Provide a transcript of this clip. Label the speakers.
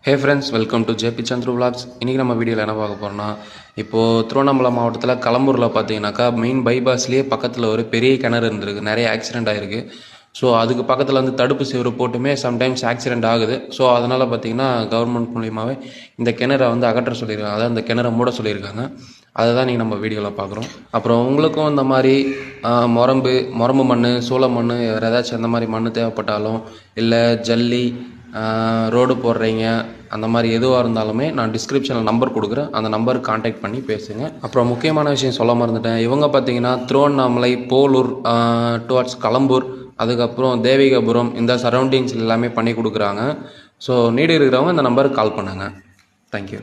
Speaker 1: Hey friends, welcome to JP Chandru vlogs. இன்றைக்கி நம்ம வீடியோவில் என்ன பார்க்க போகிறோம்னா, இப்போது திருவண்ணாமலை மாவட்டத்தில் களம்பூரில் பார்த்தீங்கன்னாக்கா மெயின் பைபாஸ்லேயே பக்கத்தில் ஒரு பெரிய கிணறு இருந்திருக்கு. நிறைய ஆக்சிடெண்ட் ஆகிருக்கு. ஸோ அதுக்கு பக்கத்தில் வந்து தடுப்பு சுவர் போட்டுமே சம்டைம்ஸ் ஆக்சிடெண்ட் ஆகுது. ஸோ அதனால் பார்த்தீங்கன்னா கவர்மெண்ட் மூலியமாகவே இந்த கிணறை வந்து அகற்ற சொல்லியிருக்காங்க. அதாவது அந்த கிணறை மூட சொல்லியிருக்காங்க. அதை தான் நீங்கள் நம்ம வீடியோவில் பார்க்குறோம். அப்புறம் உங்களுக்கும் இந்த மாதிரி முரம்பு மண், சோள மண், வேறு ஏதாச்சும் அந்த மாதிரி மண் தேவைப்பட்டாலும், இல்லை ஜல்லி, ரோடு போடுறீங்க, அந்த மாதிரி எதுவாக இருந்தாலுமே நான் டிஸ்கிரிப்ஷனில் நம்பர் கொடுக்குறேன். அந்த நம்பருக்கு கான்டாக்ட் பண்ணி பேசுங்க. அப்புறம் முக்கியமான விஷயம் சொல்ல மறந்துட்டேன். இவங்க பார்த்தீங்கன்னா திருவண்ணாமலை, போலூர், டுவார்ட்ஸ் களம்பூர், அதுக்கப்புறம் தேவிகாபுரம், இந்த சரௌண்டிங்ஸ் எல்லாமே பண்ணி கொடுக்குறாங்க. ஸோ நீடு இருக்கிறவங்க இந்த நம்பருக்கு கால் பண்ணுங்கள். தேங்க்யூ.